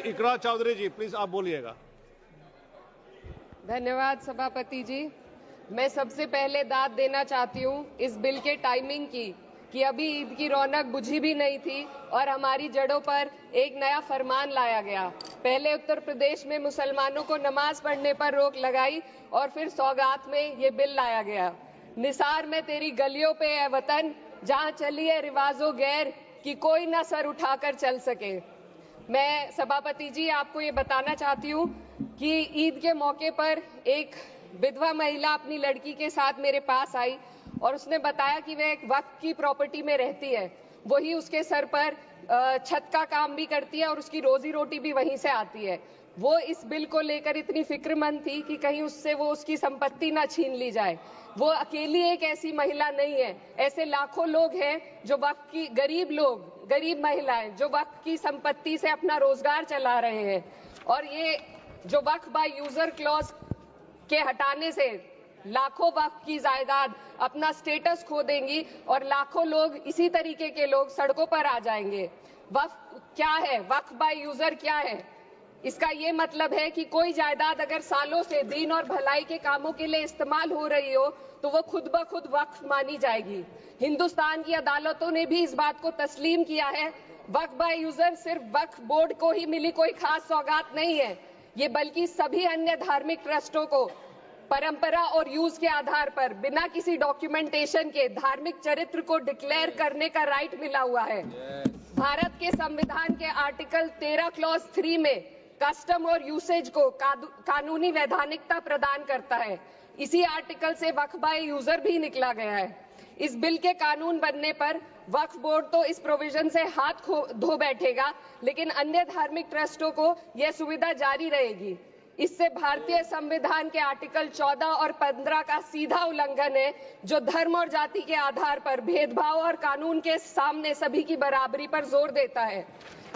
इकरा चौधरी जी please आप बोलिएगा। धन्यवाद सभापति जी। मैं सबसे पहले दाद देना चाहती हूँ इस बिल के टाइमिंग की कि अभी ईद की रौनक बुझी भी नहीं थी और हमारी जड़ों पर एक नया फरमान लाया गया। पहले उत्तर प्रदेश में मुसलमानों को नमाज पढ़ने पर रोक लगाई और फिर सौगात में ये बिल लाया गया। निसार में तेरी गलियों पे है वतन, जहाँ चली है रिवाजो गैर कि कोई ना सर उठाकर चल सके। मैं सभापति जी आपको ये बताना चाहती हूँ कि ईद के मौके पर एक विधवा महिला अपनी लड़की के साथ मेरे पास आई और उसने बताया कि वह एक वक्फ की प्रॉपर्टी में रहती है, वही उसके सर पर छत का काम भी करती है और उसकी रोजी रोटी भी वहीं से आती है। वो इस बिल को लेकर इतनी फिक्रमंद थी कि कहीं उससे वो उसकी संपत्ति ना छीन ली जाए। वो अकेली एक ऐसी महिला नहीं है, ऐसे लाखों लोग हैं जो वक्फ की गरीब महिलाएं जो वक्फ की संपत्ति से अपना रोजगार चला रहे हैं। और ये जो वक्फ बाय यूजर क्लॉज के हटाने से लाखों वक्फ की जायदाद अपना स्टेटस खो देंगी और लाखों लोग इसी तरीके के लोग सड़कों पर आ जाएंगे। वक्फ क्या है, वक्फ बाय यूजर क्या है? इसका ये मतलब है कि कोई जायदाद अगर सालों से दीन और भलाई के कामों के लिए इस्तेमाल हो रही हो तो वो खुद ब खुद वक्फ मानी जाएगी। हिंदुस्तान की अदालतों ने भी इस बात को तस्लीम किया है। वक्फ बाय यूजर सिर्फ वक्फ बोर्ड को ही मिली कोई खास सौगात नहीं है, ये बल्कि सभी अन्य धार्मिक ट्रस्टों को परंपरा और यूज के आधार पर बिना किसी डॉक्यूमेंटेशन के धार्मिक चरित्र को डिक्लेयर करने का राइट मिला हुआ है। भारत के संविधान के आर्टिकल 13 क्लॉज 3 में कस्टम और यूसेज को कानूनी वैधानिकता प्रदान करता है। इसी आर्टिकल से वक्फ बाय यूजर भी निकला गया है। इस बिल के कानून बनने पर वक्फ बोर्ड तो इस प्रोविजन से हाथ धो बैठेगा, लेकिन अन्य धार्मिक ट्रस्टों को यह सुविधा जारी रहेगी। इससे भारतीय संविधान के आर्टिकल 14 और 15 का सीधा उल्लंघन है, जो धर्म और जाति के आधार पर भेदभाव और कानून के सामने सभी की बराबरी पर जोर देता है।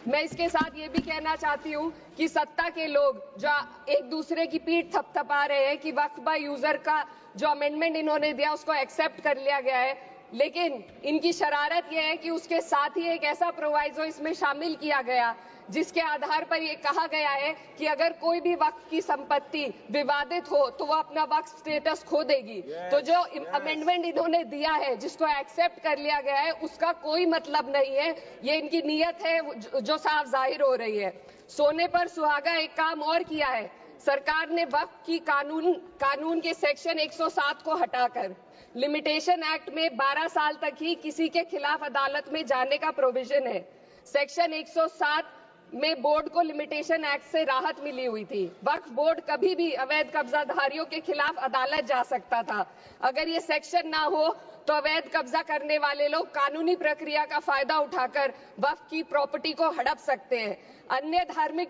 मैं इसके साथ ये भी कहना चाहती हूँ कि सत्ता के लोग जो एक दूसरे की पीठ थपथपा रहे हैं कि वक्फ बाय यूजर का जो अमेंडमेंट इन्होंने दिया उसको एक्सेप्ट कर लिया गया है, लेकिन इनकी शरारत यह है कि उसके साथ ही एक ऐसा प्रोवाइजो इसमें शामिल किया गया जिसके आधार पर यह कहा गया है कि अगर कोई भी वक्फ की संपत्ति विवादित हो तो वो अपना वक्फ स्टेटस खो देगी। तो जो अमेंडमेंट इन्होंने दिया है जिसको एक्सेप्ट कर लिया गया है उसका कोई मतलब नहीं है, ये इनकी नीयत है जो साफ जाहिर हो रही है। सोने पर सुहागा एक काम और किया है, सरकार ने वक्फ की कानून के सेक्शन 107 को हटाकर लिमिटेशन एक्ट में 12 साल तक ही किसी के खिलाफ अदालत में जाने का प्रोविजन है। सेक्शन 107 में बोर्ड को लिमिटेशन एक्ट से राहत मिली हुई थी। वक्फ बोर्ड कभी भी अवैध कब्जाधारियों के खिलाफ अदालत जा सकता था। अगर ये सेक्शन ना हो तो अवैध कब्जा करने वाले लोग कानूनी प्रक्रिया का फायदा उठाकर वक्फ की प्रॉपर्टी को हड़प सकते हैं। अन्य धार्मिक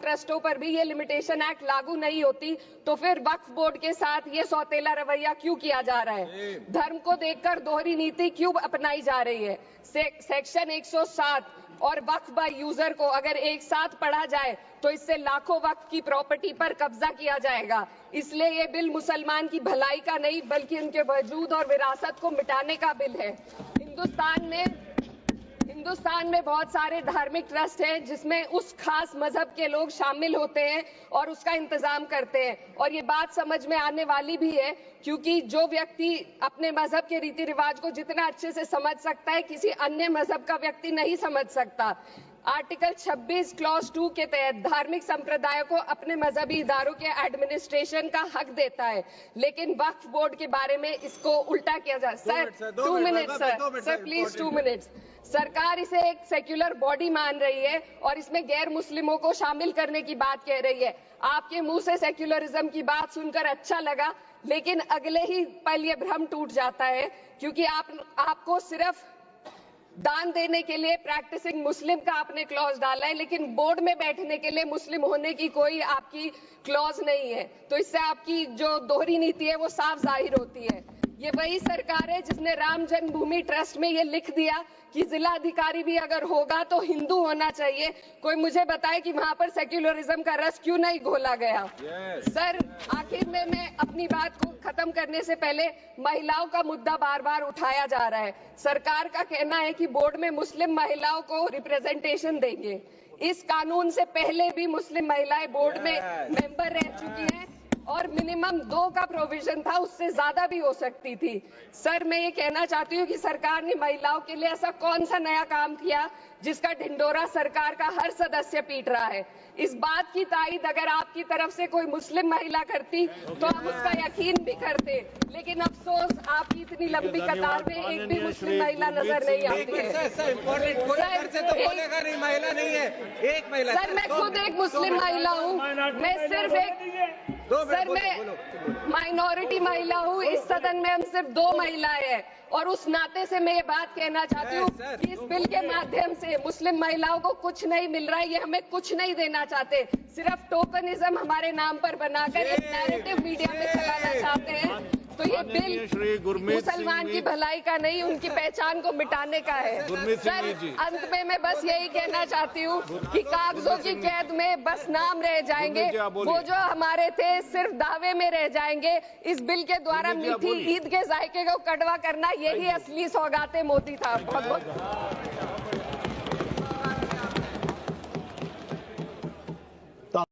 ट्रस्टों पर भी ये लिमिटेशन एक्ट लागू नहीं होती, तो फिर वक्फ बोर्ड के साथ ये सौतेला रवैया क्यों किया जा रहा है? धर्म को देखकर दोहरी नीति क्यों अपनाई जा रही है? सेक्शन 107 और वक्फ बाय यूजर को अगर एक साथ पढ़ा जाए तो इससे लाखों वक्फ की प्रॉपर्टी पर कब्जा किया जाएगा। इसलिए ये बिल मुसलमान की भलाई का नहीं बल्कि उनके वजूद और विरासत को मिटाने का बिल है। हिंदुस्तान में बहुत सारे धार्मिक ट्रस्ट हैं जिसमें उस खास मजहब के लोग शामिल होते हैं और उसका इंतजाम करते हैं, और ये बात समझ में आने वाली भी है क्योंकि जो व्यक्ति अपने मजहब के रीति रिवाज को जितना अच्छे से समझ सकता है किसी अन्य मजहब का व्यक्ति नहीं समझ सकता। आर्टिकल 26 क्लॉज 2 के तहत धार्मिक संप्रदाय को अपने मजहबी इदारों के एडमिनिस्ट्रेशन का हक देता है, लेकिन वक्फ बोर्ड के बारे में इसको उल्टा किया जा। Sir 2 minute sir please 2 minutes. सरकार इसे एक सेक्युलर बॉडी मान रही है और इसमें गैर मुस्लिमों को शामिल करने की बात कह रही है। आपके मुंह से सेक्युलरिज्म की बात सुनकर अच्छा लगा, लेकिन अगले ही पल ये भ्रम टूट जाता है क्योंकि आपको सिर्फ दान देने के लिए प्रैक्टिसिंग मुस्लिम का आपने क्लॉज डाला है, लेकिन बोर्ड में बैठने के लिए मुस्लिम होने की कोई आपकी क्लॉज नहीं है। तो इससे आपकी जो दोहरी नीति है वो साफ जाहिर होती है। ये वही सरकार है जिसने राम जन्मभूमि ट्रस्ट में ये लिख दिया कि जिला अधिकारी भी अगर होगा तो हिंदू होना चाहिए। कोई मुझे बताए कि वहां पर सेक्युलरिज्म का रस क्यों नहीं घोला गया। सर, आखिर में मैं अपनी बात को खत्म करने से पहले महिलाओं का मुद्दा बार बार उठाया जा रहा है। सरकार का कहना है कि बोर्ड में मुस्लिम महिलाओं को रिप्रेजेंटेशन देंगे। इस कानून से पहले भी मुस्लिम महिलाएं बोर्ड में मेंबर रह चुकी हैं और मिनिमम 2 का प्रोविजन था, उससे ज्यादा भी हो सकती थी। सर, मैं ये कहना चाहती हूँ कि सरकार ने महिलाओं के लिए ऐसा कौन सा नया काम किया जिसका ढिंडोरा सरकार का हर सदस्य पीट रहा है। इस बात की तायीद अगर आपकी तरफ से कोई मुस्लिम महिला करती तो हम उसका यकीन भी करते, लेकिन अफसोस आपकी इतनी लंबी कतार में एक भी मुस्लिम महिला नजर नहीं आती है। सर, मैं खुद एक मुस्लिम महिला हूँ, मैं सिर्फ एक मैं माइनॉरिटी महिला हूँ। इस सदन में हम सिर्फ 2 महिलाएं हैं और उस नाते से मैं ये बात कहना चाहती हूँ कि इस बिल के माध्यम से मुस्लिम महिलाओं को कुछ नहीं मिल रहा है। ये हमें कुछ नहीं देना चाहते, सिर्फ टोकनिज्म हमारे नाम पर बनाकर एक नैरेटिव मीडिया में चलाना चाहते हैं। तो ये बिल मुसलमान की भलाई का नहीं, उनकी पहचान को मिटाने का है। सर, अंत में मैं बस यही कहना चाहती हूँ कि कागजों की कैद में बस नाम रह जाएंगे, वो जो हमारे थे सिर्फ दावे में रह जाएंगे। इस बिल के द्वारा मीठी ईद के जायके को कड़वा करना, यही असली सौगाते मोदी था। बहुत बहुत